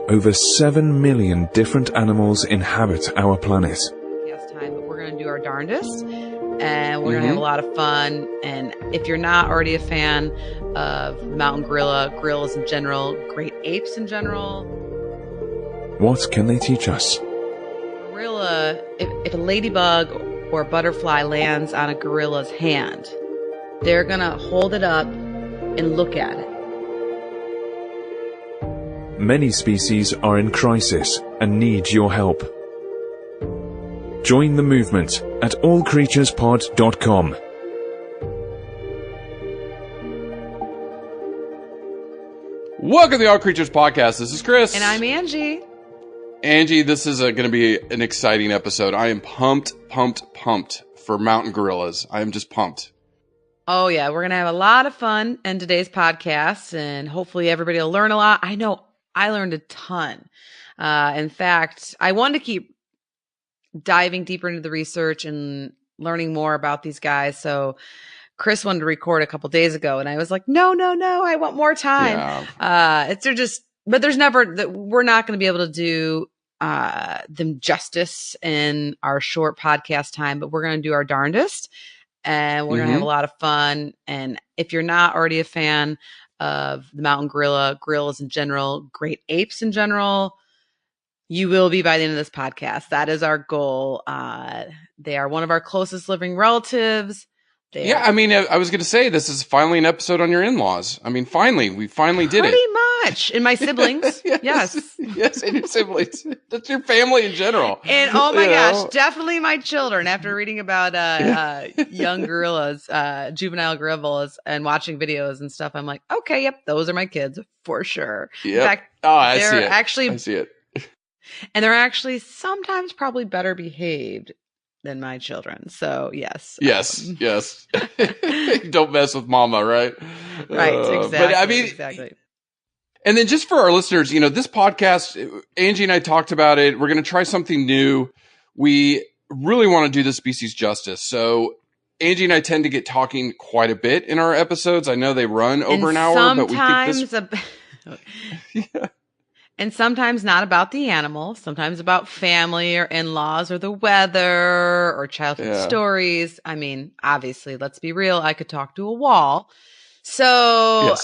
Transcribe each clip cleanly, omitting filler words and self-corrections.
Over 7 million different animals inhabit our planet. Time, but we're going to do our darndest, and we're going to have a lot of fun. And if you're not already a fan of mountain gorillas in general, great apes in general, what can they teach us? Gorilla, if a ladybug or a butterfly lands on a gorilla's hand, they're going to hold it up and look at it. Many species are in crisis and need your help. Join the movement at allcreaturespod.com. Welcome to the All Creatures Podcast. This is Chris. And I'm Angie. Angie, this is going to be an exciting episode. I am pumped for mountain gorillas. I am just pumped. Oh, yeah. We're going to have a lot of fun in today's podcast, and hopefully everybody will learn a lot. I know I learned a ton. In fact, I wanted to keep diving deeper into the research and learning more about these guys. So Chris wanted to record a couple days ago, and I was like, no, I want more time. Yeah. But there's never, we're not going to be able to do them justice in our short podcast time, but we're going to do our darndest, and we're going to have a lot of fun. And if you're not already a fan of the mountain gorillas in general, great apes in general, you will be by the end of this podcast. That is our goal. They are one of our closest living relatives. I mean, I was going to say, this is finally an episode on your in-laws. I mean, we finally did it. Pretty much. And my siblings. Yes. Yes, and your siblings. That's your family in general. And oh my gosh, definitely my children. After reading about young gorillas, juvenile gorillas, and watching videos and stuff, I'm like, okay, yep, those are my kids for sure. Yep. In fact, I see it. And they're actually sometimes probably better behaved than my children. So yes. Yes. Don't mess with mama, right? Right. Exactly. But I mean, exactly. And then just for our listeners, this podcast, Angie and I talked about it. We're going to try something new. We really want to do this species justice. So Angie and I tend to get talking quite a bit in our episodes. I know they run over an hour, but we think this... And sometimes not about the animal, sometimes about family or in-laws or the weather or childhood stories. I mean, obviously, let's be real. I could talk to a wall. So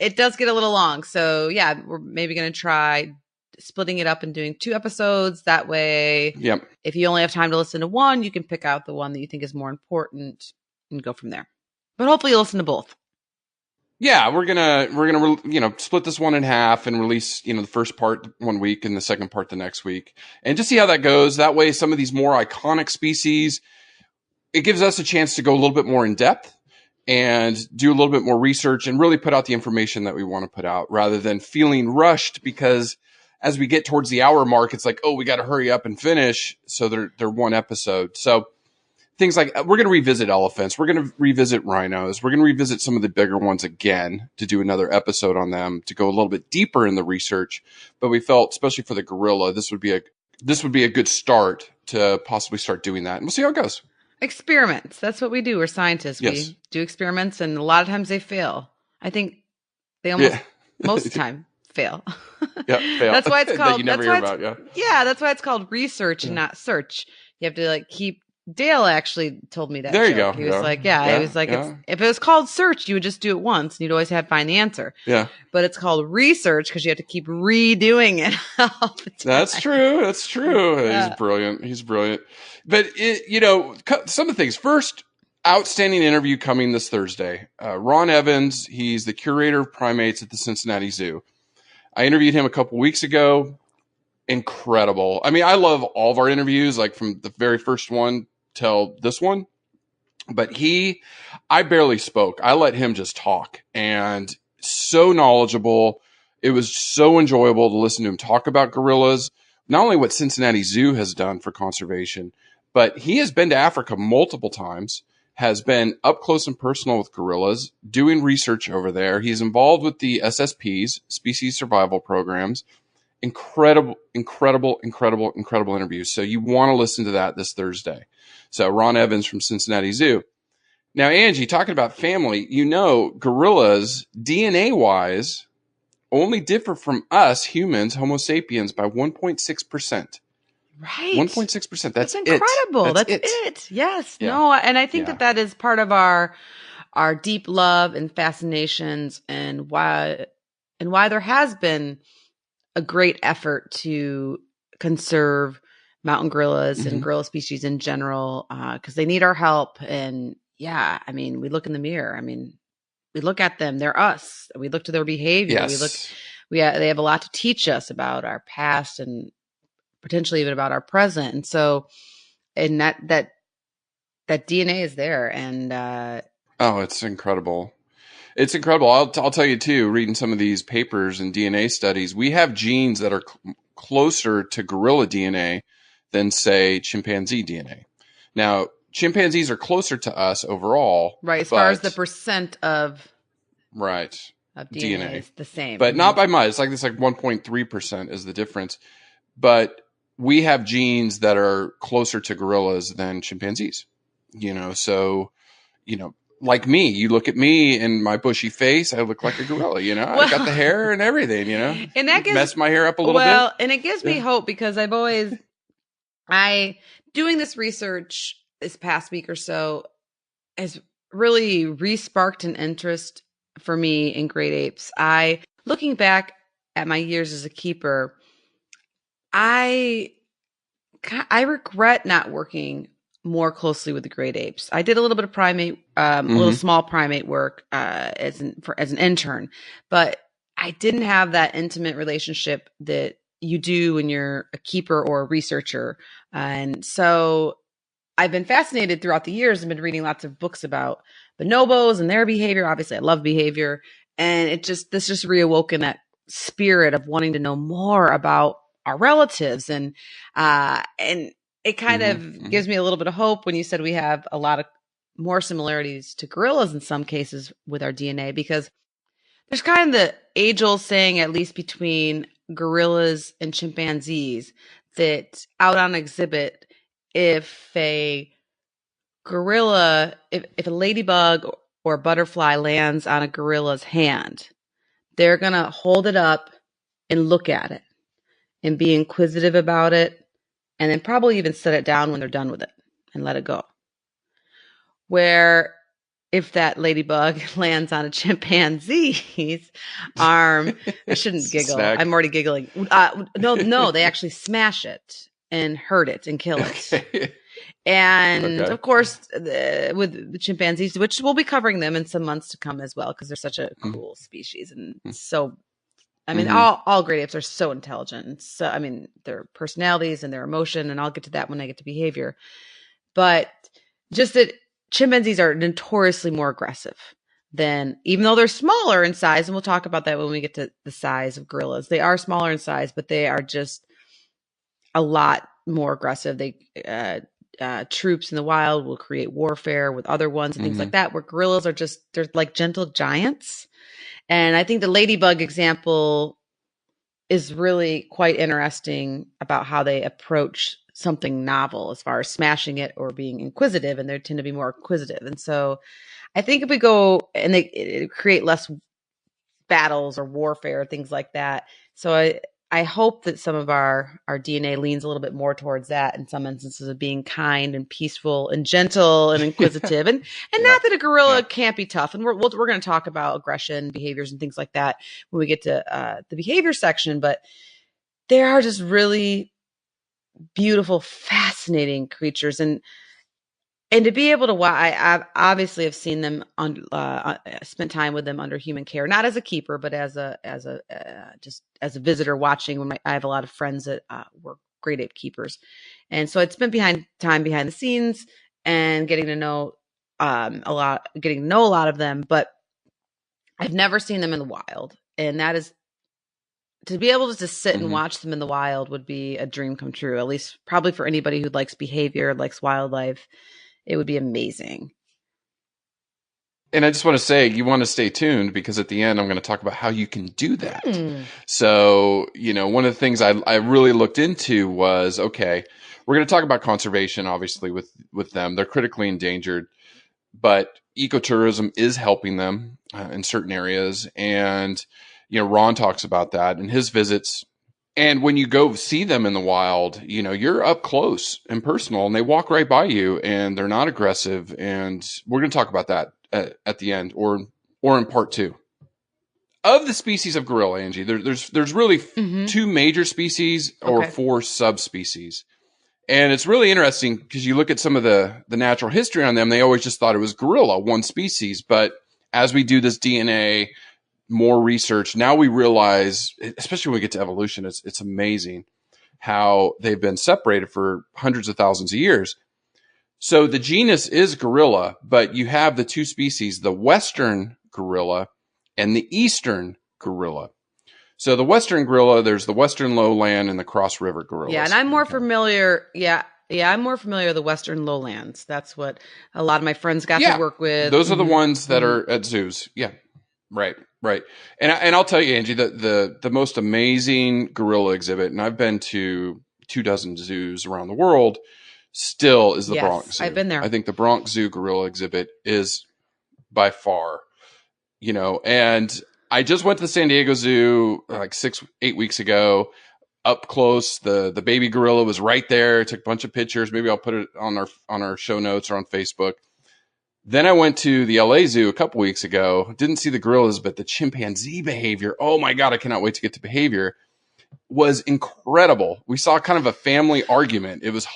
it does get a little long. So yeah, we're maybe going to try splitting it up and doing 2 episodes. That way, if you only have time to listen to one, you can pick out the one that you think is more important and go from there. But hopefully you'll listen to both. Yeah, we're gonna split this one in half and release the first part one week and the second part the next week, and just see how that goes. That way, some of these more iconic species, it gives us a chance to go a little bit more in depth and do a little bit more research and really put out the information that we want to put out, rather than feeling rushed because as we get towards the hour mark, it's like, oh, we got to hurry up and finish. So they're one episode. So things like, we're going to revisit elephants. We're going to revisit rhinos. We're going to revisit some of the bigger ones again to do another episode on them, to go a little bit deeper in the research. But we felt, especially for the gorilla, this would be a good start to possibly start doing that. And we'll see how it goes. Experiments. That's what we do. We're scientists. Yes. We do experiments, and a lot of times they fail. I think they almost, most of the time, fail. Yeah, fail. That's why it's called, that you never hear about, that's why it's called research and not search. You have to keep. Dale actually told me that. There you joke. go. He was like, he was like, if it was called search, you would just do it once and you'd always find the answer. Yeah. But it's called research because you have to keep redoing it all the time. That's true. Yeah. He's brilliant. But some of the things. First, outstanding interview coming this Thursday. Ron Evans, he's the curator of primates at the Cincinnati Zoo. I interviewed him a couple weeks ago. Incredible. I mean, I love all of our interviews, like from the very first one till this one, but I barely spoke. I let him just talk, and so knowledgeable. It was so enjoyable to listen to him talk about gorillas, not only what Cincinnati Zoo has done for conservation, but he has been to Africa multiple times, has been up close and personal with gorillas, doing research over there. He's involved with the SSPs, species survival programs. Incredible interviews. So you want to listen to that this Thursday. So Ron Evans from Cincinnati Zoo. Now, Angie, talking about family, gorillas, DNA-wise, only differ from us humans, Homo sapiens, by 1.6%. Right. 1.6%. That's incredible. That's That's it. Yes. Yeah. No. And I think Yeah. that is part of our deep love and fascinations, and why there has been a great effort to conserve mountain gorillas and gorilla species in general, because they need our help. And yeah, I mean, we look in the mirror. I mean, we look at them. They're us. We look to their behavior. Yes. They have a lot to teach us about our past and potentially even about our present. And so, and that DNA is there. And oh, it's incredible. It's incredible. I'll tell you too, reading some of these papers and DNA studies, we have genes that are closer to gorilla DNA than, say, chimpanzee DNA. Now, chimpanzees are closer to us overall. Right, as far as the percent of DNA is the same. But not by much. It's like 1.3% is the difference. But we have genes that are closer to gorillas than chimpanzees. So, like me, you look at me and my bushy face, I look like a gorilla, well, I got the hair and everything, and that messed my hair up a little bit. And it gives me hope, because doing this research this past week or so has really re-sparked an interest for me in great apes. Looking back at my years as a keeper, I regret not working more closely with the great apes. I did a little bit of primate, little small primate work as an intern, but I didn't have that intimate relationship that you do when you're a keeper or a researcher. And so I've been fascinated throughout the years and been reading lots of books about bonobos and their behavior. Obviously, I love behavior, and this just reawoken that spirit of wanting to know more about our relatives, and it kind of gives me a little bit of hope when you said we have a lot of more similarities to gorillas in some cases with our DNA, because there's kind of the age-old saying, at least between gorillas and chimpanzees, that out on exhibit, if a ladybug or a butterfly lands on a gorilla's hand, they're going to hold it up and look at it and be inquisitive about it, and then probably even set it down when they're done with it and let it go. Where if that ladybug lands on a chimpanzee's arm, I shouldn't giggle. Snack. I'm already giggling. No, they actually smash it and hurt it and kill it. Okay. And of course, with the chimpanzees, which we'll be covering them in some months to come as well, because they're such a cool species. And so, I mean, all great apes are so intelligent. And so, I mean, their personalities and their emotion, and I'll get to that when I get to behavior. But just that chimpanzees are notoriously more aggressive than, even though they're smaller in size, and we'll talk about that when we get to the size of gorillas. They are smaller in size, but they are just a lot more aggressive. They troops in the wild will create warfare with other ones and things like that, where gorillas are they're like gentle giants. And I think the ladybug example is really quite interesting about how they approach something novel as far as smashing it or being inquisitive, and they tend to be more inquisitive. And so I think if we go and they create less battles or warfare, things like that. So I hope that some of our DNA leans a little bit more towards that in some instances of being kind and peaceful and gentle and inquisitive. and not that a gorilla can't be tough. And we're going to talk about aggression, behaviors, and things like that when we get to the behavior section. But they are just really beautiful, fascinating creatures. And to be able to, I obviously have seen them spent time with them under human care, not as a keeper, but as a visitor watching. When I have a lot of friends that were great ape keepers, and so I'd spent time behind the scenes and getting to know a lot of them. But I've never seen them in the wild, and that is, to be able to just sit and watch them in the wild would be a dream come true. At least probably for anybody who likes behavior, likes wildlife. It would be amazing. And I just want to say, you want to stay tuned, because at the end, I'm going to talk about how you can do that. So, one of the things I really looked into was, okay, we're going to talk about conservation, obviously, with them. They're critically endangered, but ecotourism is helping them in certain areas. And, Ron talks about that in his visits. And when you go see them in the wild, you're up close and personal, and they walk right by you, and they're not aggressive. And we're going to talk about that at the end, or in part 2. Of the species of gorilla, Angie, there's really 2 major species or 4 subspecies. And it's really interesting because you look at some of the natural history on them, they always just thought it was gorilla, one species. But as we do this DNA, more research, now we realize, especially when we get to evolution, it's amazing how they've been separated for hundreds of thousands of years. So the genus is gorilla, but you have the 2 species, the western gorilla and the eastern gorilla. So the western gorilla, there's the western lowland and the cross river gorillas. Yeah, and I'm more familiar. Yeah, I'm more familiar with the western lowlands. That's what a lot of my friends got to work with. Those are the ones that are at zoos. Yeah, right. And I'll tell you, Angie, the most amazing gorilla exhibit, and I've been to 24 zoos around the world, still is the Bronx Zoo. I've been there. I think the Bronx Zoo gorilla exhibit is by far, and I just went to the San Diego Zoo like 8 weeks ago. Up close, the baby gorilla was right there. I took a bunch of pictures. Maybe I'll put it on our show notes or on Facebook. Then I went to the LA Zoo a couple weeks ago. Didn't see the gorillas, but the chimpanzee behavior. Oh my God, I cannot wait to get to behavior. Was incredible. We saw kind of a family argument. It was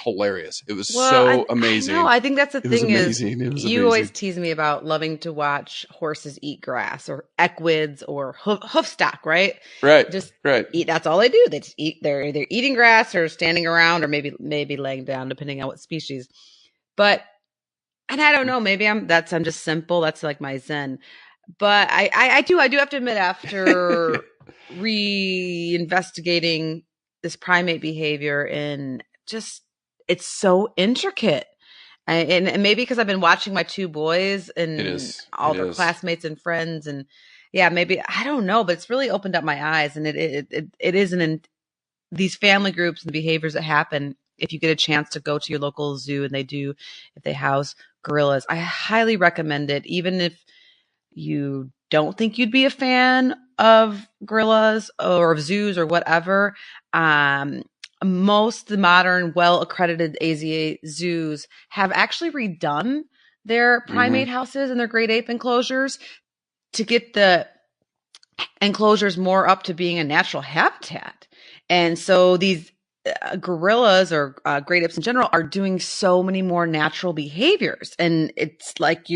hilarious. It was so amazing. I think that's the thing is you always tease me about loving to watch horses eat grass or equids or hoof stock, right? Right. Just right. Eat. That's all they do. They just eat. They're either eating grass or standing around or maybe laying down, depending on what species. But, and I don't know, maybe I'm just simple. That's like my Zen. But I do have to admit, after reinvestigating this primate behavior, and just, it's so intricate. And maybe because I've been watching my 2 boys and all their classmates and friends, and maybe, I don't know, but it's really opened up my eyes. And it isn't in these family groups and the behaviors that happen. If you get a chance to go to your local zoo, and if they house gorillas, I highly recommend it. Even if you don't think you'd be a fan of gorillas or of zoos or whatever, most of the modern, well-accredited AZA zoos have actually redone their primate houses and their great ape enclosures to get the enclosures more up to being a natural habitat. And so these gorillas or great apes in general are doing so many more natural behaviors. And it's like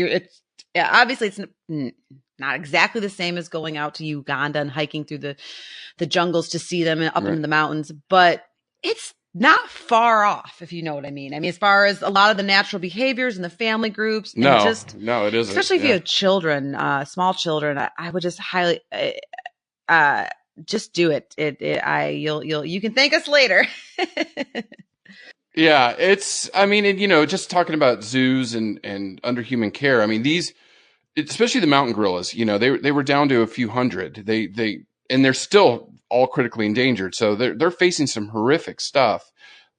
obviously it's not exactly the same as going out to Uganda and hiking through the jungles to see them up in the mountains, but it's not far off, if you know what I mean. I mean, as far as a lot of the natural behaviors and the family groups. And no, it isn't. Especially if you have children, small children, I would just highly, just do it. You can thank us later. Yeah, just talking about zoos and under human care. I mean, especially the mountain gorillas, they were down to a few hundred. And they're still all critically endangered. So they're facing some horrific stuff,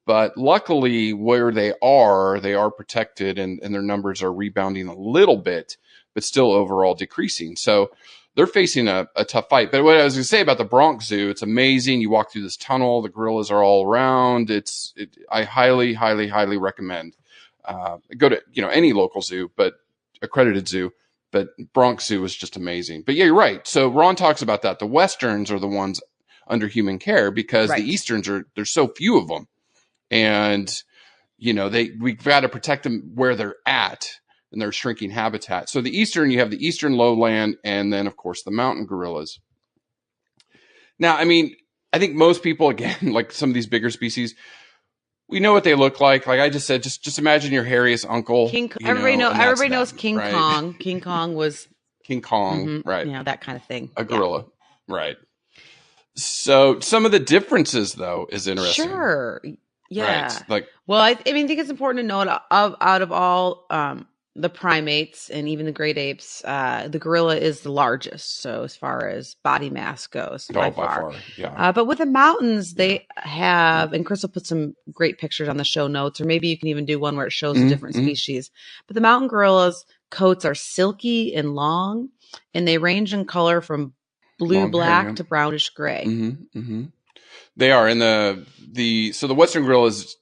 but luckily where they are protected, and their numbers are rebounding a little bit, but still overall decreasing. So they're facing a tough fight. But what I was going to say about the Bronx Zoo, it's amazing. You walk through this tunnel, the gorillas are all around. I highly, highly, highly recommend, go to, any local zoo, but accredited zoo. But Bronx Zoo is just amazing. But yeah, you're right. So Ron talks about that. The Westerns are the ones under human care because the Easterns there's so few of them. And, we've got to protect them where they're at in their shrinking habitat. So the Eastern, you have the Eastern lowland, and then of course the mountain gorillas. Now, I mean, I think most people, again, like some of these bigger species, we know what they look like. Like I just said, just imagine your hairiest uncle. Everybody knows King Kong. King Kong was King Kong, right? Yeah, that kind of thing. A gorilla, right? So some of the differences, though, is interesting. Sure, yeah. Right. I think it's important to note out of all the primates and even the great apes, the gorilla is the largest. So as far as body mass goes, by far. Yeah. But with the mountains, they have, and Chris will put some great pictures on the show notes, or maybe you can even do one where it shows the different species. But the mountain gorillas' coats are silky and long, and they range in color from blue Long black hair, to brownish gray. Mm-hmm, mm-hmm. They are. And so the Western gorillas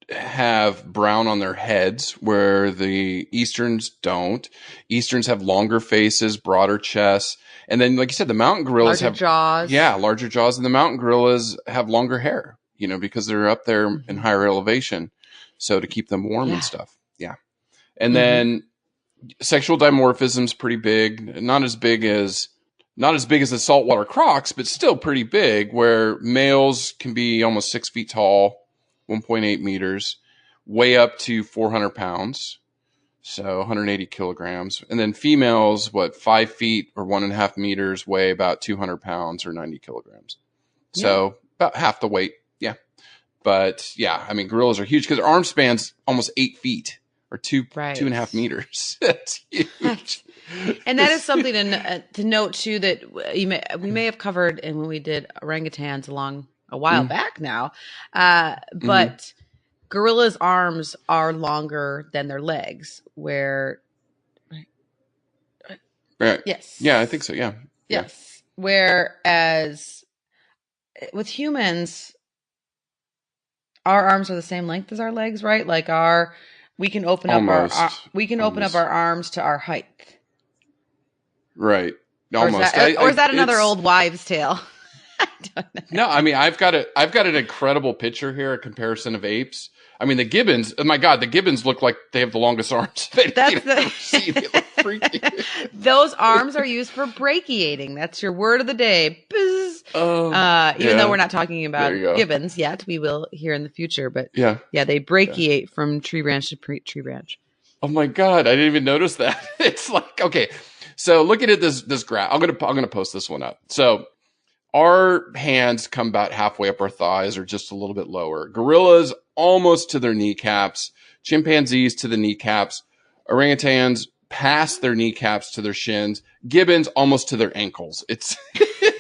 have brown on their heads where the Easterns don't. Easterns have longer faces, broader chests. And then, like you said, the mountain gorillas Larger jaws. Yeah, larger jaws. And the mountain gorillas have longer hair, because they're up there in higher elevation. So to keep them warm and stuff. Yeah. And then sexual dimorphism's pretty big. Not as big as the saltwater crocs, but still pretty big, where males can be almost 6 feet tall, 1.8 meters, weigh up to 400 pounds, so 180 kilograms. And then females, 5 feet or 1.5 meters, weigh about 200 pounds or 90 kilograms. Yeah. So about half the weight. Yeah. But yeah, I mean, gorillas are huge because their arm span's almost 8 feet or 2.5 meters. That's huge. And that is something to note too, that we may have covered in when we did orangutans a while back now. But gorillas' arms are longer than their legs, where right. Yes. Yeah, I think so. Yeah. Yes. Yeah. Whereas with humans, our arms are the same length as our legs, right? Like we can open up our arms to our height. Right. Almost. Or is that another old wives' tale? I don't know. No, I mean, I've got an incredible picture here, a comparison of apes. I mean, the gibbons, oh my God, the gibbons look like they have the longest arms of anything I've ever seen. They look freaky. Those arms are used for brachiating. That's your word of the day. Even though we're not talking about gibbons yet, we will here in the future. But they brachiate from tree branch to tree branch. Oh my God, I didn't even notice that. It's like, okay, so looking at this graph, I'm gonna post this one up. So our hands come about halfway up our thighs or just a little bit lower. Gorillas almost to their kneecaps. Chimpanzees to the kneecaps. Orangutans past their kneecaps to their shins. Gibbons almost to their ankles. It's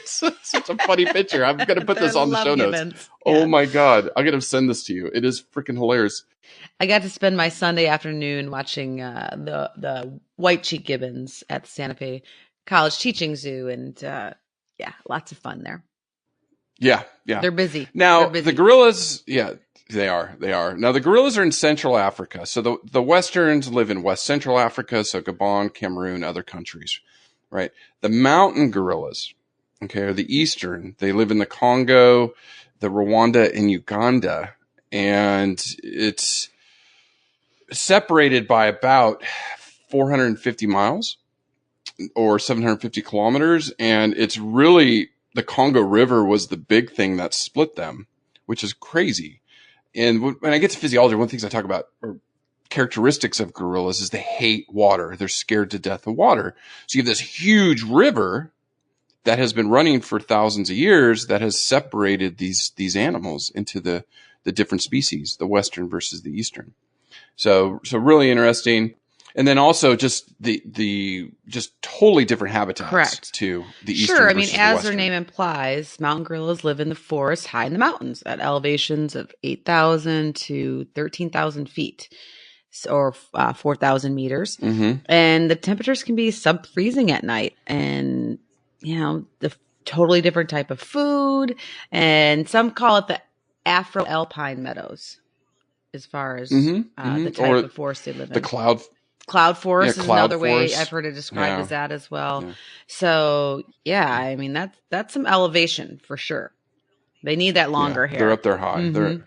such a funny picture. I'm going to put this on the show notes. Yeah. Oh my God. I'm going to send this to you. It is freaking hilarious. I got to spend my Sunday afternoon watching the white cheek gibbons at the Santa Fe College Teaching Zoo, and lots of fun there. Yeah. They're busy. Now, the gorillas, they are. Now, the gorillas are in Central Africa. So the Westerns live in West Central Africa, so Gabon, Cameroon, other countries, right? The mountain gorillas, are the Eastern. They live in the Congo, the Rwanda, and Uganda. And it's separated by about 450 miles or 750 kilometers. And it's really, the Congo River was the big thing that split them, which is crazy. And when I get to physiology, one of the things I talk about or characteristics of gorillas is they hate water. They're scared to death of water. So you have this huge river that has been running for thousands of years that has separated these animals into the different species, the Western versus the Eastern. So really interesting. And then also just the just totally different habitats. Correct. To the Eastern. Sure. I mean, versus the as Western. their name implies, mountain gorillas live in the forest high in the mountains at elevations of 8,000 to 13,000 feet or 4,000 meters. Mm-hmm. And the temperatures can be sub-freezing at night. And, the totally different type of food. And some call it the Afro-Alpine meadows as far as the type of forest they live in. The cloud forest is another forest. way I've heard it described as that as well. Yeah. So I mean that's some elevation for sure. They need that longer hair. They're up there high. Mm-hmm.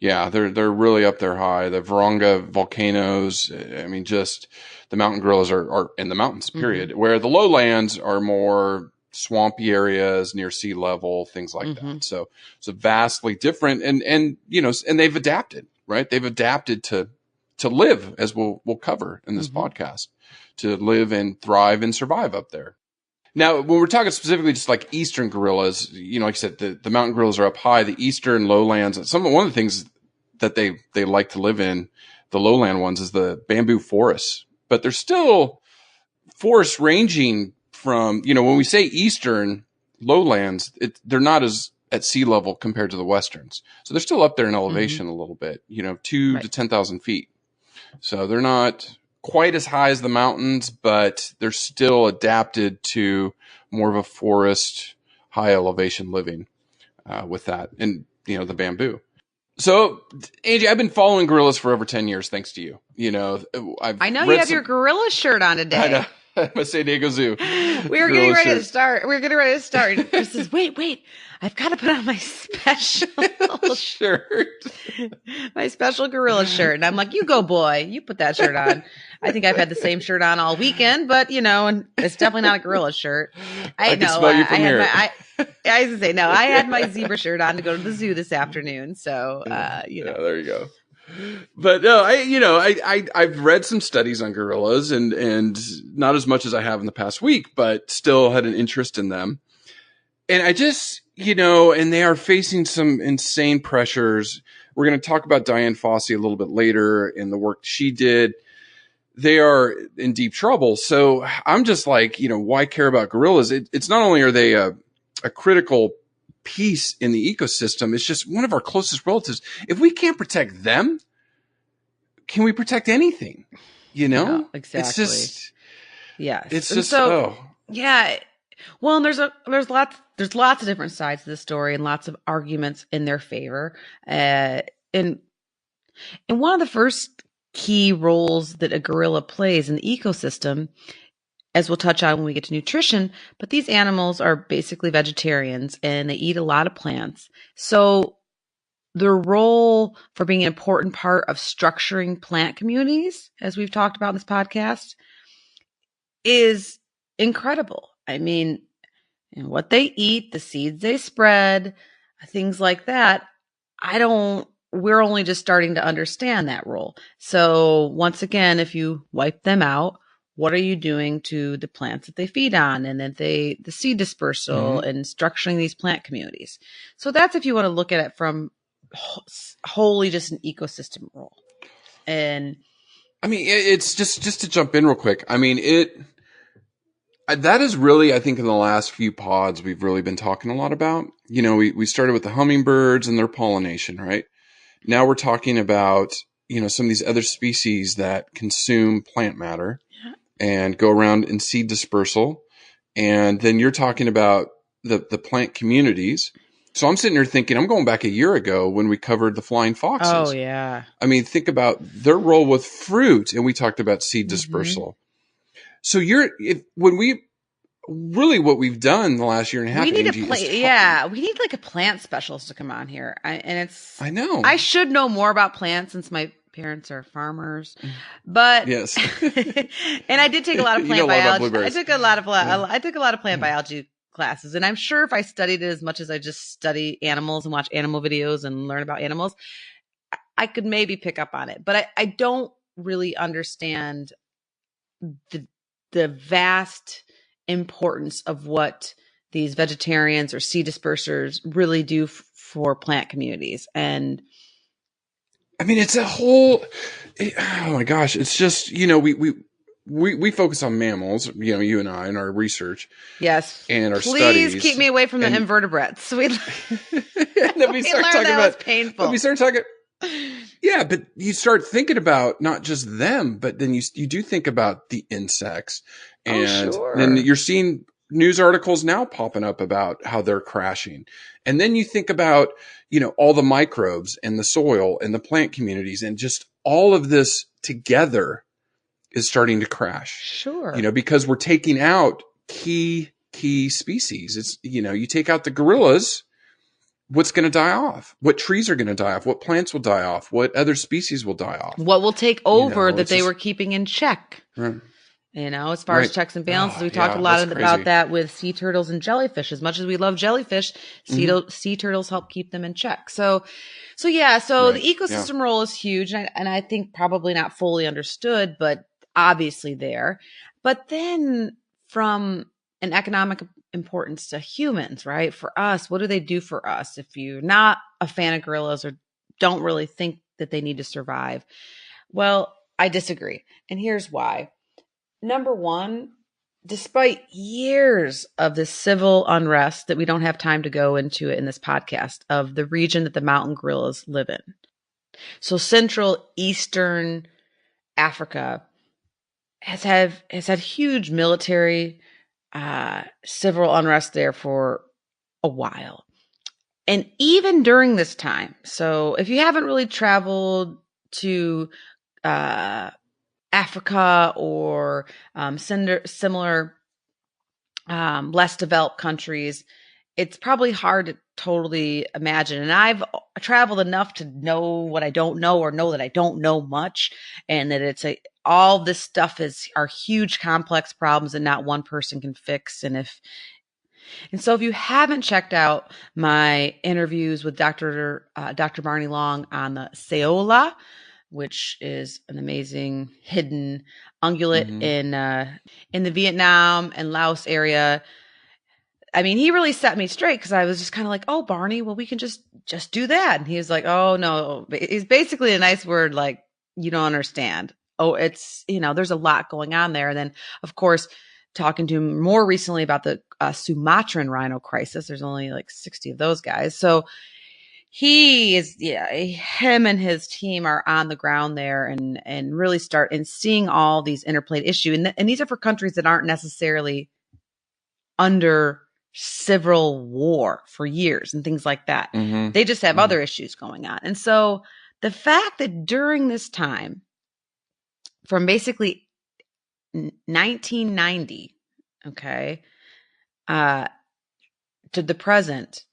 They're really up there high. The Virunga volcanoes. I mean, just the mountain gorillas are in the mountains. Period. Mm-hmm. Where the lowlands are more swampy areas near sea level, things like that. So vastly different, and and they've adapted, right? They've adapted to live, as we'll cover in this podcast, to live and thrive and survive up there. Now, when we're talking specifically just like Eastern gorillas, like I said, the mountain gorillas are up high. The Eastern lowlands, one of the things that they like to live in, the lowland ones, is the bamboo forests. But there's still forests ranging from, when we say Eastern lowlands, they're not as at sea level compared to the Westerns. So they're still up there in elevation a little bit, 2 to 10,000 feet. So they're not quite as high as the mountains, but they're still adapted to more of a forest, high elevation living with that, and the bamboo. So, Angie, I've been following gorillas for over 10 years, thanks to you. I know you have your gorilla shirt on today. I know. I'm a San Diego Zoo. We were getting ready to start. And Chris says, wait, I've got to put on my special shirt. My special gorilla shirt. And I'm like, you go, boy. You put that shirt on. I think I've had the same shirt on all weekend, but and it's definitely not a gorilla shirt. I can smell you from here. I was gonna say, no, I had my zebra shirt on to go to the zoo this afternoon. So, Yeah, there you go. But no, I've read some studies on gorillas and not as much as I have in the past week, but still had an interest in them. And I just, and they are facing some insane pressures. We're going to talk about Diane Fossey a little bit later in the work she did. They are in deep trouble. So I'm just like, why care about gorillas? It's not only are they a critical piece in the ecosystem, it's just one of our closest relatives. If we can't protect them, can we protect anything? Yeah, exactly. It's just, yes. It's just, so, yeah. Well, and there's lots of different sides to the story and lots of arguments in their favor. And one of the first key roles that a gorilla plays in the ecosystem, as we'll touch on when we get to nutrition, but these animals are basically vegetarians and they eat a lot of plants. So their role for being an important part of structuring plant communities, as we've talked about in this podcast, is incredible. I mean, what they eat, the seeds they spread, things like that, we're only just starting to understand that role. So once again, if you wipe them out, what are you doing to the plants that they feed on and then the seed dispersal and structuring these plant communities? So that's if you want to look at it from wholly just an ecosystem role. And I mean, it's just to jump in real quick. I mean, that is really, I think in the last few pods, we've really been talking a lot about, we started with the hummingbirds and their pollination, right? Now we're talking about, some of these other species that consume plant matter and go around in seed dispersal. And then you're talking about the plant communities. So I'm sitting here thinking, I'm going back a year ago when we covered the flying foxes. Oh, yeah. I mean, think about their role with fruit, and we talked about seed dispersal. So what we've done the last year and a half, we need we need like a plant specialist to come on here. I know. I should know more about plants since my parents are farmers, but yes. And I did take a lot of plant biology. I took a lot of plant biology classes, and I'm sure if I studied it as much as I just study animals and watch animal videos and learn about animals, I could maybe pick up on it. But I don't really understand the vast importance of what these vegetarians or seed dispersers really do for plant communities. And I mean, it's a whole, oh my gosh, it's just, we focus on mammals, you and I in our research. Yes. And our studies. Please keep me away from the invertebrates. And then we start talking about, was painful. We start talking, yeah, but you start thinking about not just them, but then you do think about the insects. And then you're seeing news articles now popping up about how they're crashing. And then you think about, all the microbes and the soil and the plant communities, and just all of this together is starting to crash. Sure. Because we're taking out key species. It's, you take out the gorillas, what's going to die off? What trees are going to die off? What plants will die off? What other species will die off? What will take over that they were keeping in check? Right. As far as checks and balances, we talked a lot about that with sea turtles and jellyfish. As much as we love jellyfish, sea turtles help keep them in check. So the ecosystem role is huge, and I think probably not fully understood, but obviously there. But then from an economic importance to humans, right? For us, what do they do for us? If you're not a fan of gorillas or don't really think that they need to survive, well, I disagree. And here's why. Number one, despite years of this civil unrest that we don't have time to go into it in this podcast, of the region that the mountain gorillas live in. So Central Eastern Africa, has had huge military, civil unrest there for a while. And even during this time, so if you haven't really traveled to Africa or similar less developed countries, it's probably hard to totally imagine. And I've traveled enough to know what I don't know, or know that I don't know much, and that all this stuff are huge complex problems that not one person can fix. And so if you haven't checked out my interviews with Dr. Barney Long on the Seola, which is an amazing hidden ungulate in the Vietnam and Laos area. I mean, he really set me straight, because I was just kind of like, oh, Barney, well, we can just do that. And he was like, oh, no. It's basically a nice word like, you don't understand. Oh, it's, there's a lot going on there. And then, of course, talking to him more recently about the Sumatran rhino crisis. There's only like 60 of those guys. So him and his team are on the ground there and really start and seeing all these interplayed issues. And these are for countries that aren't necessarily under civil war for years and things like that. Mm-hmm. They just have other issues going on. And so the fact that during this time, from basically 1990, to the present,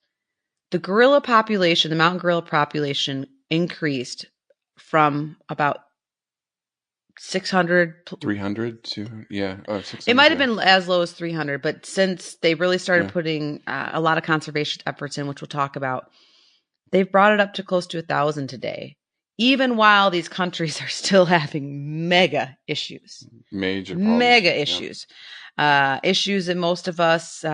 the gorilla population, the mountain gorilla population, increased from about 300 to 600. It might have been as low as 300, but since they really started putting a lot of conservation efforts in, which we'll talk about, they've brought it up to close to 1,000 today, even while these countries are still having mega issues. Major problems. Issues that most of us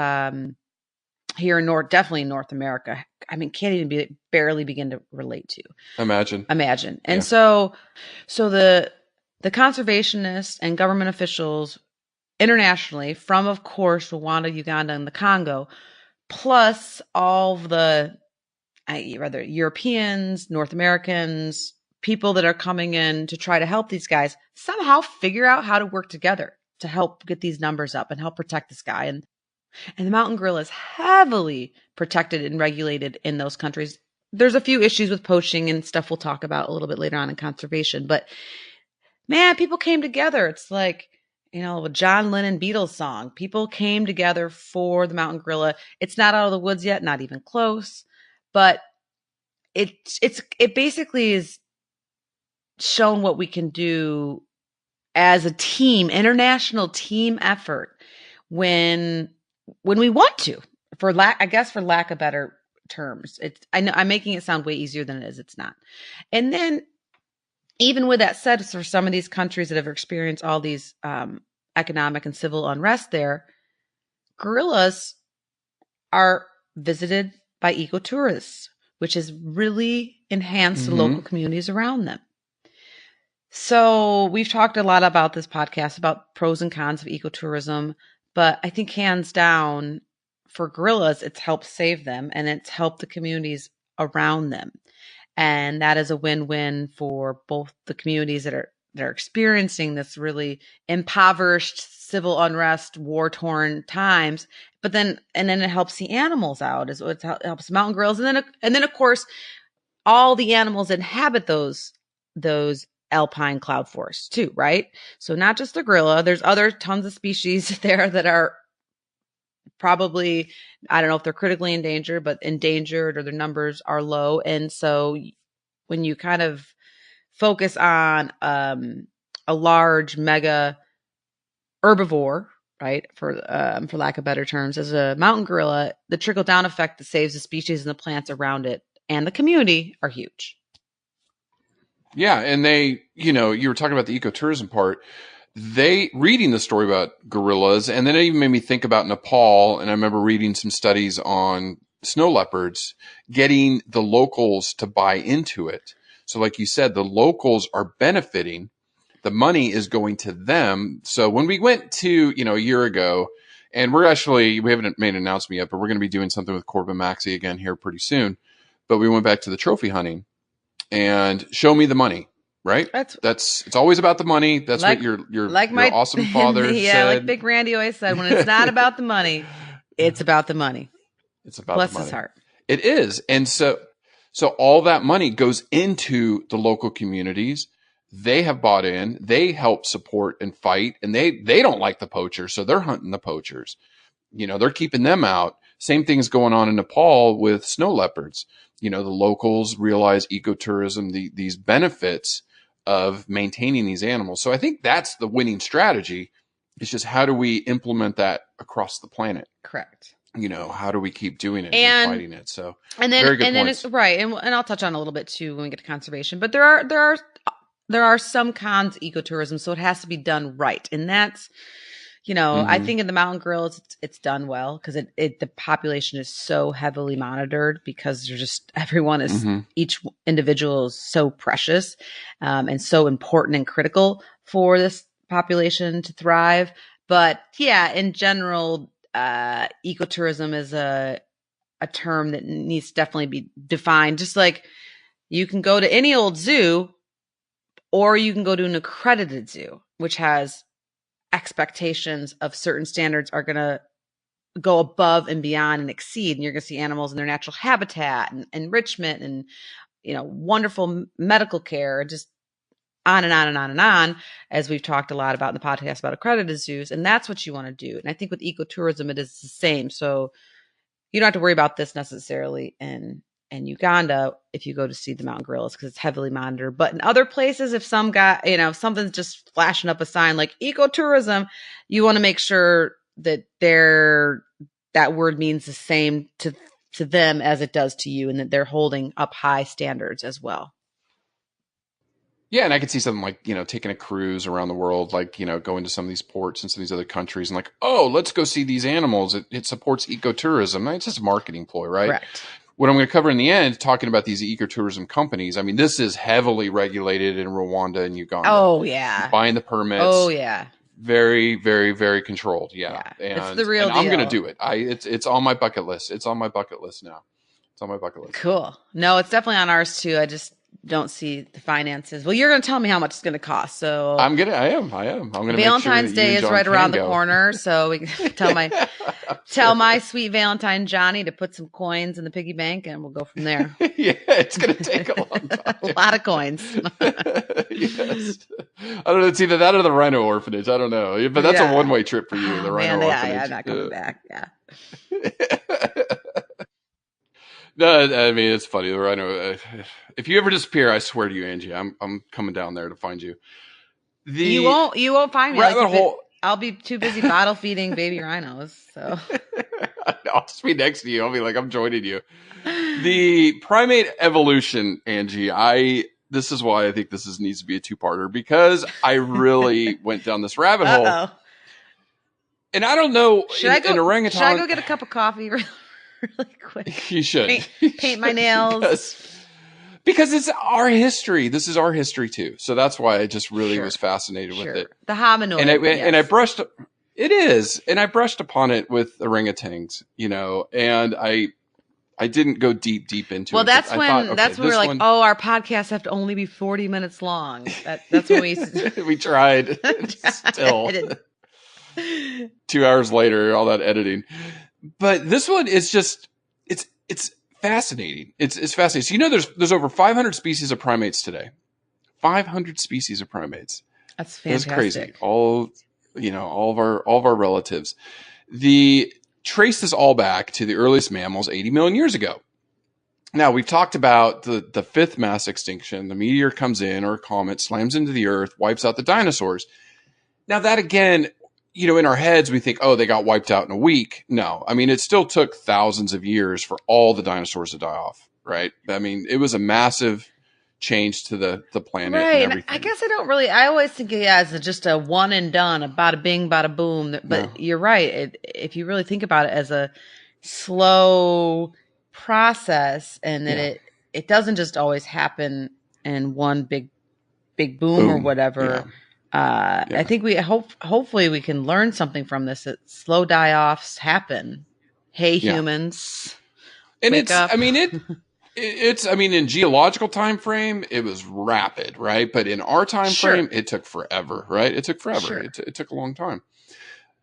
here in definitely in North America, I mean, can't even barely begin to relate to. Imagine. And so the conservationists and government officials internationally from, of course, Rwanda, Uganda, and the Congo, plus all of the rather Europeans, North Americans, people that are coming in to try to help these guys somehow figure out how to work together to help get these numbers up and help protect this guy. And the mountain gorilla is heavily protected and regulated in those countries. There's a few issues with poaching and stuff we'll talk about a little bit later on in conservation, but man, people came together. It's like, a John Lennon Beatles song. People came together for the mountain gorilla. It's not out of the woods yet, not even close, but it basically is shown what we can do as a team, international team effort when we want to, for lack of better terms. I'm making it sound way easier than it is. It's not. And then, even with that said, for some of these countries that have experienced all these economic and civil unrest there, gorillas are visited by ecotourists, which has really enhanced the local communities around them. So we've talked a lot about this podcast about pros and cons of ecotourism, but I think hands down for gorillas, it's helped save them and it's helped the communities around them. And that is a win-win for both the communities that are experiencing this really impoverished, civil unrest, war-torn times. But then it helps the animals out. It helps mountain gorillas, and then of course, all the animals that inhabit those alpine cloud forests too, right? So not just the gorilla. There's other tons of species there that are probably, I don't know if they're critically endangered, but endangered or their numbers are low. And so when you kind of focus on a large mega herbivore, right, for lack of better terms, as a mountain gorilla, the trickle down effect that saves the species and the plants around it and the community are huge. Yeah, and you were talking about the ecotourism part. Reading the story about gorillas, and then it even made me think about Nepal. And I remember reading some studies on snow leopards, getting the locals to buy into it. So like you said, the locals are benefiting. The money is going to them. So when we went to, a year ago, and we haven't made an announcement yet, but we're going to be doing something with Corbin Maxey again here pretty soon. But we went back to the trophy hunting and show me the money. right? That's It's always about the money. That's like, what your my awesome father yeah, said. like Big Randy always said, when it's not about the money, it's about the money. It's about Bless the money. his heart. It is. And so all that money goes into the local communities. They have bought in, they help support and fight, and they don't like the poachers. So they're hunting the poachers. They're keeping them out. Same thing is going on in Nepal with snow leopards. The locals realize ecotourism, these benefits of maintaining these animals. So I think that's the winning strategy. It's just how do we implement that across the planet? Correct. How do we keep doing it and fighting it? So very good points. Right. And I'll touch on a little bit too when we get to conservation, but there are some cons to ecotourism. So it has to be done right. And that's, I think in the mountain gorillas, it's done well because the population is so heavily monitored because they're just, everyone is, each individual is so precious, and so important and critical for this population to thrive. But yeah, in general, ecotourism is a term that needs to definitely be defined. Just like you can go to any old zoo or you can go to an accredited zoo, which has expectations of certain standards are going to go above and beyond and exceed. And you're going to see animals in their natural habitat and enrichment and, wonderful medical care, just on and on and on and on, as we've talked a lot about in the podcast about accredited zoos. And that's what you want to do. And I think with ecotourism, it is the same. So you don't have to worry about this necessarily in Uganda if you go to see the mountain gorillas because it's heavily monitored. But in other places, if some guy, something's just flashing up a sign like ecotourism, you want to make sure that that word means the same to them as it does to you and that they're holding up high standards as well. Yeah, and I could see something like, taking a cruise around the world, like, going to some of these ports and some of these other countries and like, oh, let's go see these animals. It supports ecotourism. It's just a marketing ploy, right? Correct. What I'm going to cover in the end, talking about these ecotourism companies, I mean, this is heavily regulated in Rwanda and Uganda. Oh, yeah. Buying the permits. Oh, yeah. Very, very, very controlled. Yeah. And it's the real deal. I'm going to do it. It's on my bucket list. It's on my bucket list now. It's on my bucket list. Cool. No, it's definitely on ours too. I just don't see the finances. Well, you're going to tell me how much it's going to cost. So I am. I'm going to Valentine's Day is right around the corner. So we can tell my sweet Valentine Johnny to put some coins in the piggy bank and we'll go from there. Yeah, it's going to take a long time. A lot of coins. Yes. I don't know. It's either that or the rhino orphanage. I don't know. But that's a one-way trip for you, the rhino orphanage. Yeah, I'm not coming back. Yeah. No, I mean, it's funny. The rhino. If you ever disappear, I swear to you, Angie, I'm coming down there to find you. You won't find me. Rabbit hole. I'll be too busy bottle feeding baby rhinos. So I'll just be next to you. I'll be like, I'm joining you. The primate evolution, Angie. This is why I think this needs to be a two-parter because I really went down this rabbit hole. And I don't know. Should I go get a cup of coffee really quick? You should. Paint my nails. Because it's our history. This is our history too. So that's why I just really was fascinated with it. The hominoid. And I brushed. It is, and I brushed upon it with orangutans. And I didn't go deep into it. Well, that's when we're like, oh, our podcasts have to only be 40 minutes long. That's when we tried. Still, 2 hours later, all that editing. But this one is just it's fascinating. It's fascinating. So there's over 500 species of primates today. 500 species of primates. That's fantastic. That's crazy. All of our relatives. Trace this all back to the earliest mammals 80 million years ago. Now, we've talked about the fifth mass extinction. The meteor comes in or a comet slams into the earth, wipes out the dinosaurs. Now, that again, in our heads, we think, oh, they got wiped out in a week. No, I mean, it still took thousands of years for all the dinosaurs to die off, right? I mean, it was a massive change to the planet. Right. And everything. I guess I always think it as just a one and done, a bada bing, bada boom. But You're right. If you really think about it as a slow process and that it doesn't just always happen in one big boom or whatever. Yeah. I think hopefully we can learn something from this. That slow die-offs happen. Hey, humans. And wake up. I mean, It's, I mean, in geological time frame, it was rapid, right? But in our time frame, it took forever, right? It took forever. Sure. It took a long time.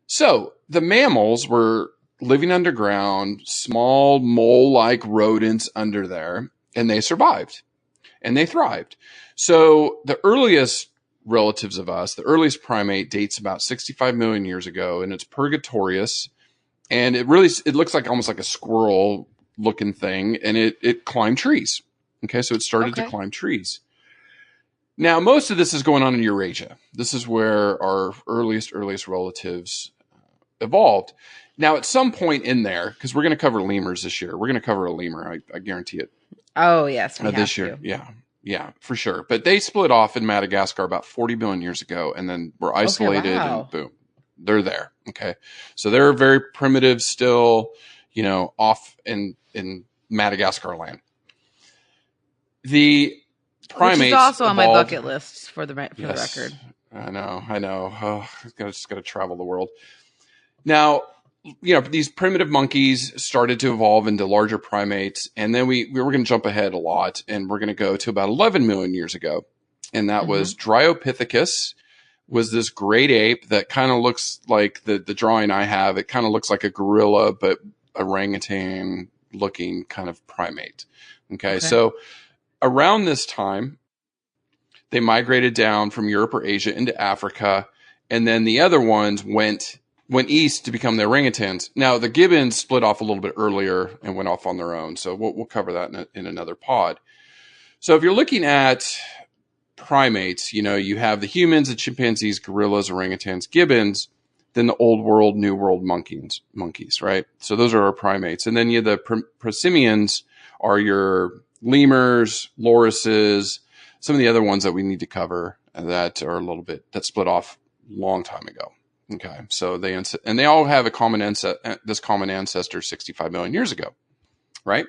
So the mammals were living underground, small mole-like rodents under there, and they survived and they thrived. So the earliest relatives of us, the earliest primate dates about 65 million years ago, and it's Purgatorius. And it looks like almost like a squirrel looking thing, and it climbed trees. Okay, so it started to climb trees. Now, most of this is going on in Eurasia. This is where our earliest relatives evolved. Now, at some point in there, because we're going to cover lemurs this year, we're going to cover a lemur. I guarantee it. Oh yes, we this year, yeah, for sure. But they split off in Madagascar about 40 billion years ago, and then were isolated, and boom, they're there. Okay, so they're very primitive still, off in Madagascar land. The primates, which is also on my evolved, bucket list for the record. I know. Oh, just got to travel the world. Now, these primitive monkeys started to evolve into larger primates, and then we were going to jump ahead a lot, and we're going to go to about 11 million years ago, and that was Dryopithecus. Was this great ape that kind of looks like the drawing I have. It kind of looks like a gorilla, but orangutan looking kind of primate. Okay. So around this time, they migrated down from Europe or Asia into Africa. And then the other ones went east to become the orangutans. Now the gibbons split off a little bit earlier and went off on their own. So we'll cover that in another pod. So if you're looking at primates, you have the humans, the chimpanzees, gorillas, orangutans, gibbons, then the old world, new world monkeys, right? So those are our primates. And then you have the prosimians are your lemurs, lorises, some of the other ones that we need to cover that are that split off a long time ago. Okay. So they all have this common ancestor 65 million years ago, right?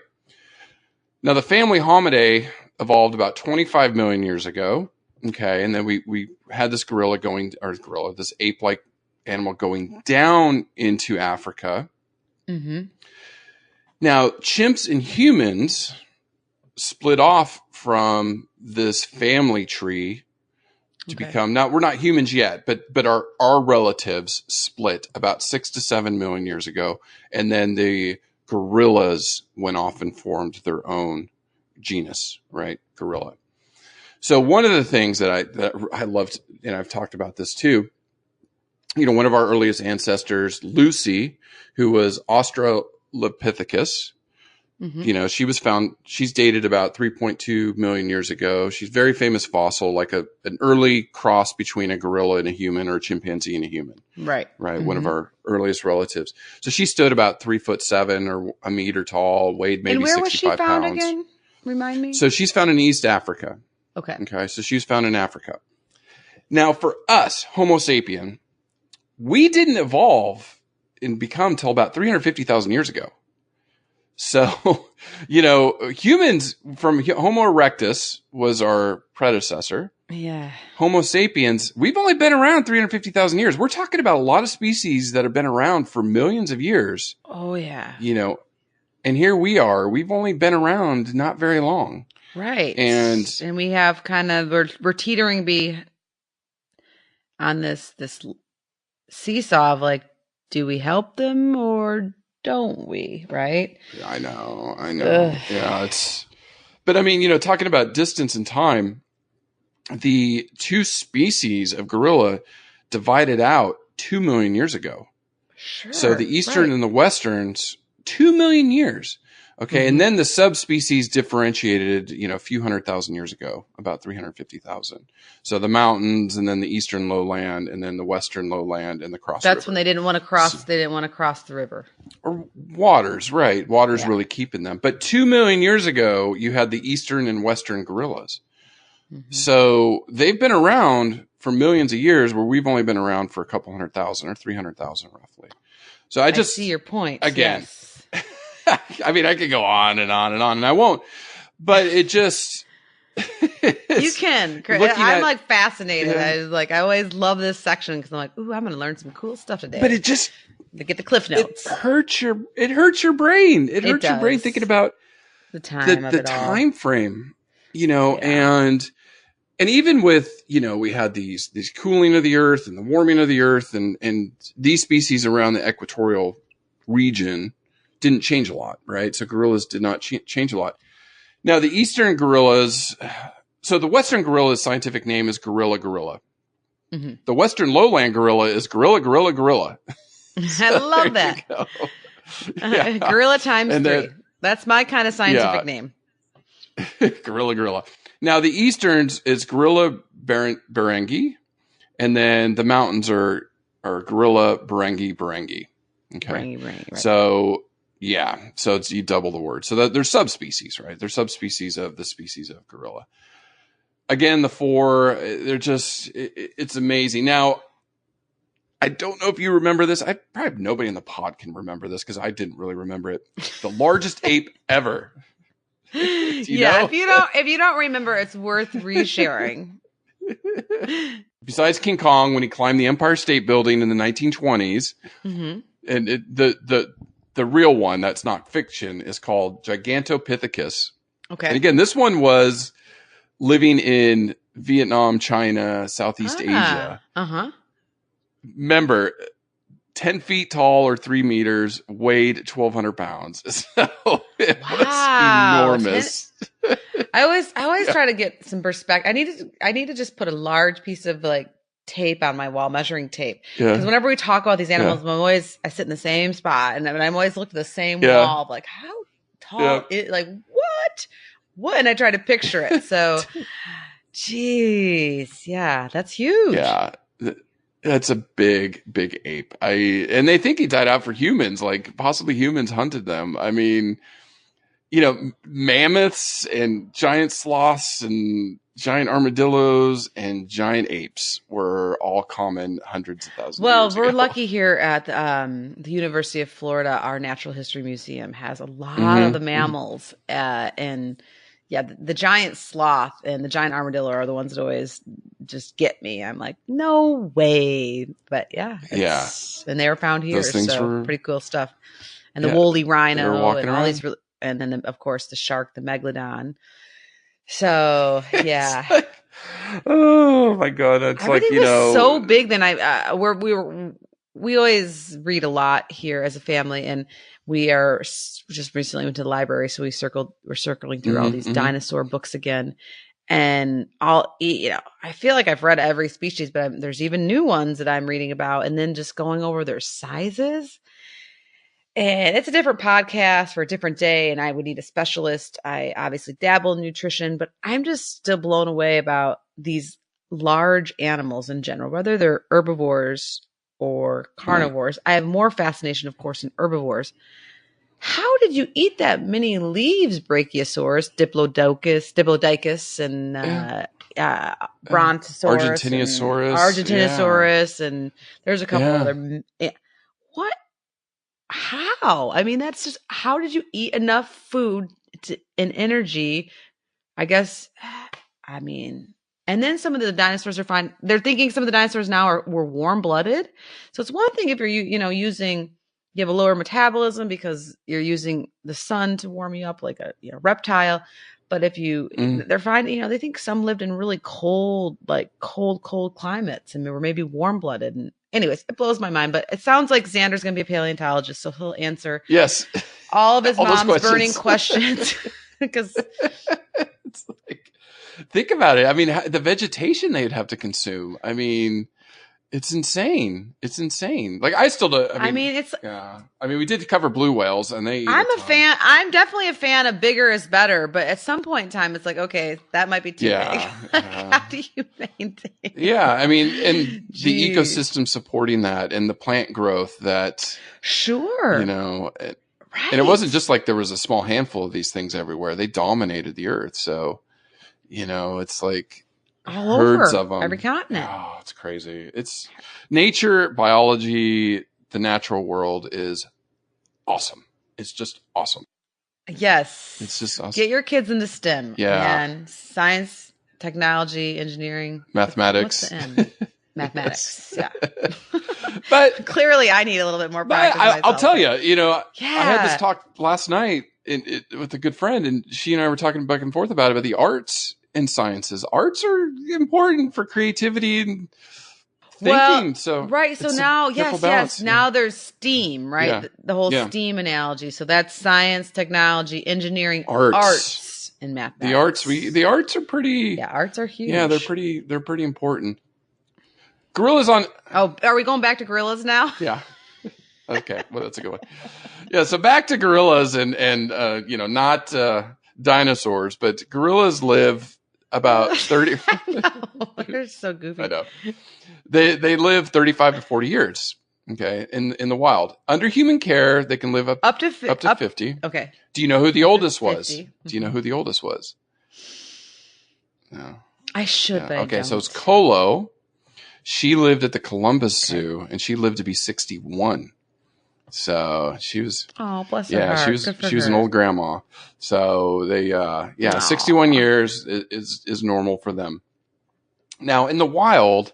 Now the family Hominidae evolved about 25 million years ago. Okay. And then we had this this ape-like animal going down into Africa. Mm-hmm. Now, chimps and humans split off from this family tree to become, now we're not humans yet, but our relatives split about 6 to 7 million years ago. And then the gorillas went off and formed their own genus, right? Gorilla. So one of the things that I loved, and I've talked about this too, one of our earliest ancestors, Lucy, who was Australopithecus, she's dated about 3.2 million years ago. She's a very famous fossil, like an early cross between a gorilla and a human, or a chimpanzee and a human. Right. Mm-hmm. One of our earliest relatives. So she stood about 3'7" or a meter tall, weighed maybe 65 pounds. And where was she found again? Remind me. So she's found in East Africa. Okay. So she was found in Africa. Now for us, Homo sapien, we didn't evolve and become till about 350,000 years ago. So, humans from Homo erectus was our predecessor. Yeah. Homo sapiens, we've only been around 350,000 years. We're talking about a lot of species that have been around for millions of years. Oh yeah. And here we are. We've only been around not very long. Right. And we have we're teetering on this seesaw of like, do we help them or don't we? Right. I know. Ugh. Yeah. But I mean, talking about distance and time, the two species of gorilla divided out 2 million years ago. Sure. So the eastern and the westerns, 2 million years. Okay. Mm-hmm. And then the subspecies differentiated, a few 100,000 years ago, about 350,000. So the mountains, and then the eastern lowland, and then the western lowland, and the cross river. That's when they didn't want to cross. They didn't want to cross the river. Or waters, right. Water's really keeping them. But 2 million years ago, you had the eastern and western gorillas. Mm-hmm. So they've been around for millions of years, where we've only been around for a couple 100,000 or 300,000 roughly. So I see your point. Again. Yes. I mean, I could go on and on and on, and I won't. But it just you can. I'm like fascinated. Yeah. I always love this section because I'm like, ooh, I'm going to learn some cool stuff today. But it just to get the cliff notes. It hurts your brain. It hurts your brain thinking about the time of the it all. time frame, and even with, we had these cooling of the earth and the warming of the earth, and these species around the equatorial region didn't change a lot, right? So gorillas did not change a lot. Now the eastern gorillas, so the western gorilla's scientific name is gorilla. Mm-hmm. The western lowland gorilla is gorilla. I love that. Yeah. Gorilla times and 3. Then, that's my kind of scientific name. gorilla. Now the easterns is gorilla barangi, and then the mountains are gorilla barangi. Okay. Barangi, right. So so you double the word. So that there's subspecies, right? There's subspecies of the species of gorilla. Again, the 4, they're just, it's amazing. Now, I don't know if you remember this. Probably nobody in the pod can remember this because I didn't really remember it. The largest ape ever. Do you know? If you don't remember, it's worth resharing. Besides King Kong, when he climbed the Empire State Building in the 1920s, mm-hmm. and the real one that's not fiction is called Gigantopithecus. Okay. And again, this one was living in Vietnam, China, Southeast Asia. Uh-huh. Remember, 10 feet tall or 3 meters, weighed 1,200 pounds. So it was enormous. I always try to get some perspective. I need to just put a large piece of tape on my wall, measuring tape. Because whenever we talk about these animals, I sit in the same spot, and I'm always looking at the same wall, of how tall is what? And I try to picture it. So, geez, that's huge. Yeah, that's a big ape. And they think he died out for humans, possibly humans hunted them. I mean, mammoths and giant sloths and giant armadillos and giant apes were all common hundreds of thousands of years ago. We're lucky here at the University of Florida. Our Natural History Museum has a lot of the mammals, and the giant sloth and the giant armadillo are the ones that always just get me. I'm like, no way. But and they were found here. Those things were pretty cool stuff. And the woolly rhino and all around. these, and then of course the shark, the megalodon. So oh my God. It's everything was so big. Then we always read a lot here as a family, and we are just recently went to the library. So we're circling through all these dinosaur books again, and I feel like I've read every species, but there's even new ones that I'm reading about, and then just going over their sizes. And it's a different podcast for a different day, and I would need a specialist. I obviously dabble in nutrition, but I'm just still blown away about these large animals in general, whether they're herbivores or carnivores. I have more fascination, of course, in herbivores. How did you eat that many leaves, Brachiosaurus, Diplodocus, and Brontosaurus, Argentinosaurus, and there's a couple other. What? How? I mean, that's just, how did you eat enough food and energy? I guess, and then some of the dinosaurs are fine. They're thinking some of the dinosaurs now were warm-blooded. So it's one thing if you're, you have a lower metabolism because you're using the sun to warm you up like a reptile. But if they're fine, they think some lived in really cold climates and were maybe warm-blooded. And anyways, it blows my mind, but it sounds like Xander's going to be a paleontologist, so he'll answer all of his mom's burning questions. Because it's think about it. I mean, the vegetation they'd have to consume. I mean, it's insane. It's insane. I still do. We did cover blue whales, and they. I'm a fan. I'm definitely a fan of bigger is better, but at some point in time, it's okay, that might be too big. How do you maintain? Yeah, and the ecosystem supporting that, and the plant growth that. Sure. Right. And it wasn't just there was a small handful of these things everywhere. They dominated the earth, so it's all herds over of them. every continent. Oh, it's crazy. It's nature, biology, the natural world is awesome. It's just awesome. Yes. It's just awesome. Get your kids into STEM. Yeah. And science, technology, engineering. Mathematics. What's the end? Mathematics. Yeah. But clearly I need a little bit more practice. I'll tell you, I had this talk last night with a good friend, and she and I were talking back and forth about the arts and sciences. Arts are important for creativity and thinking. So right. So now, yes. Now there's STEAM, right? Yeah. The whole STEAM analogy. So that's science, technology, engineering, arts, and mathematics. The arts are pretty. Yeah, arts are huge. Yeah, they're pretty important. Gorillas on. Oh, are we going back to gorillas now? Yeah. Okay. Well, that's a good one. Yeah. So back to gorillas and not dinosaurs, but gorillas live about 30. They're so goofy. I know. They live 35 to 40 years. Okay. In the wild, under human care, they can live up to 50. Okay. Do you know who the oldest was? 50. Do you know who the oldest was? No. I should, but okay. I don't. So it's Colo. She lived at the Columbus Zoo, and she lived to be 61. So she was. Oh, bless her heart. She was an old grandma. So they 61 years is normal for them. Now in the wild,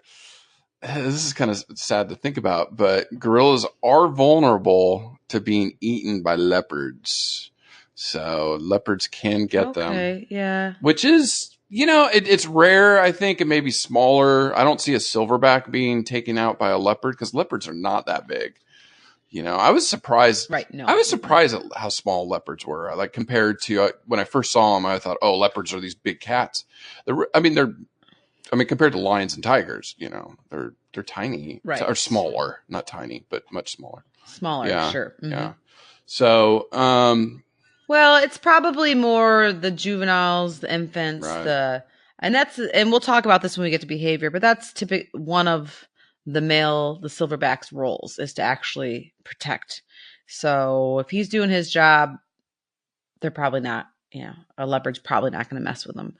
this is kind of sad to think about, but gorillas are vulnerable to being eaten by leopards. So leopards can get them. Yeah. Which is, it's rare, I think, and maybe smaller. I don't see a silverback being taken out by a leopard because leopards are not that big. I was surprised. Right. No. I was surprised at how small leopards were. Like compared to when I first saw them, I thought, oh, leopards are these big cats. They're compared to lions and tigers, they're tiny, right? Or smaller, not tiny, but much smaller. Smaller, yeah, sure. Mm-hmm. Yeah. So, well, it's probably more the juveniles, the infants, right. and we'll talk about this when we get to behavior, but that's typically one of the silverback's roles is to actually protect. So if he's doing his job, they're probably not, a leopard's probably not going to mess with them.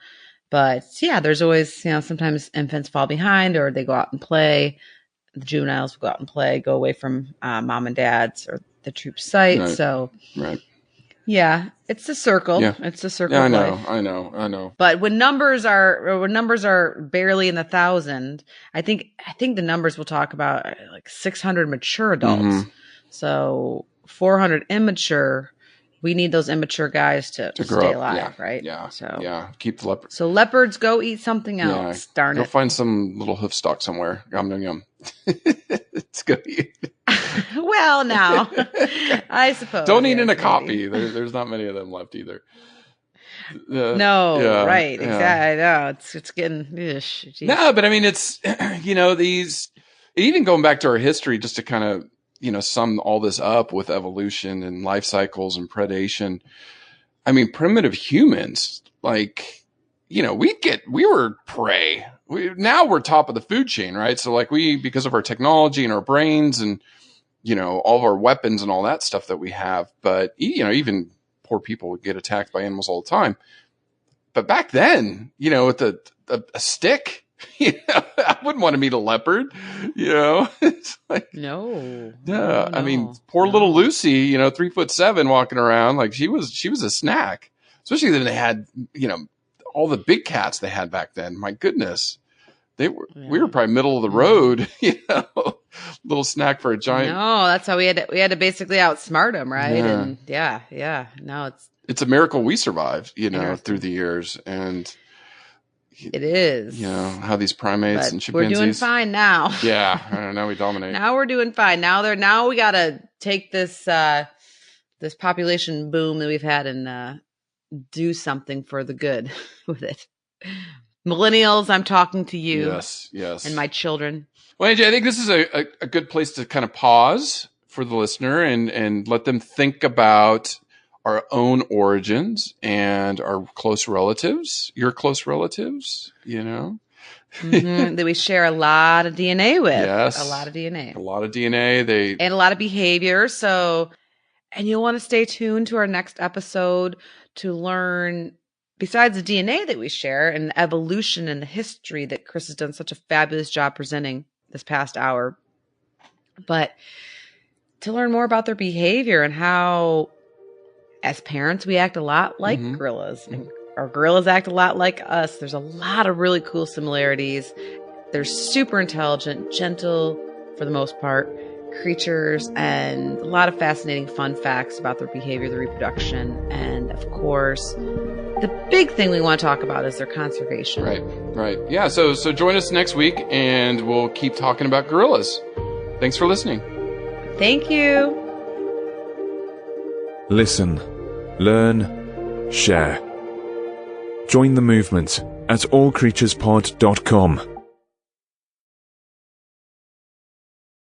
But yeah, there's always, sometimes infants fall behind or they go out and play. The juveniles will go out and play, go away from mom and dad's or the troop site. Right. So, right. Yeah, it's a circle. Yeah. It's a circle. Yeah, I know. But when numbers are barely in the 1,000, I think the numbers we'll talk about are like 600 mature adults. Mm-hmm. So 400 immature. We need those immature guys to stay alive, right? Yeah. So keep the leopard. So leopards, go eat something else. Darn it. Go find some little hoof stock somewhere. Yum. It's good. Well, now I suppose. Don't eat in a copy. There's not many of them left either. Right? Exactly. I know it's getting. No, but I mean, it's these. Even going back to our history, just to kind of sum all this up with evolution and life cycles and predation. I mean, primitive humans, like, we were prey. Now we're top of the food chain, right? So like because of our technology and our brains and, all of our weapons and all that stuff that we have, but even poor people would get attacked by animals all the time. But back then, with a stick, I wouldn't want to meet a leopard, it's like, no. I mean, poor little Lucy, 3'7" walking around, like she was a snack, especially when they had, all the big cats they had back then. My goodness, we were probably middle of the road, little snack for a giant. No, that's how we had to basically outsmart them. Right. Yeah. And no, it's a miracle we survived, through the years. And it is, how these primates and chimpanzees. We're doing fine now. Yeah, now we dominate. Now we're doing fine. Now we got to take this this population boom that we've had and do something for the good with it. Millennials, I'm talking to you. Yes. And my children. Well, AJ, I think this is a good place to kind of pause for the listener and let them think about our own origins and our close relatives, your close relatives, that we share a lot of DNA with. Yes. A lot of DNA. And a lot of behavior. So, and you'll want to stay tuned to our next episode to learn, besides the DNA that we share and the evolution and the history that Chris has done such a fabulous job presenting this past hour, but to learn more about their behavior and how, as parents, we act a lot like gorillas, and our gorillas act a lot like us. There's a lot of really cool similarities. They're super intelligent, gentle for the most part, creatures and a lot of fascinating fun facts about their behavior, their reproduction, and of course, the big thing we want to talk about is their conservation. Right. Yeah, so join us next week and we'll keep talking about gorillas. Thanks for listening. Thank you. Listen, learn, share. Join the movement at allcreaturespod.com.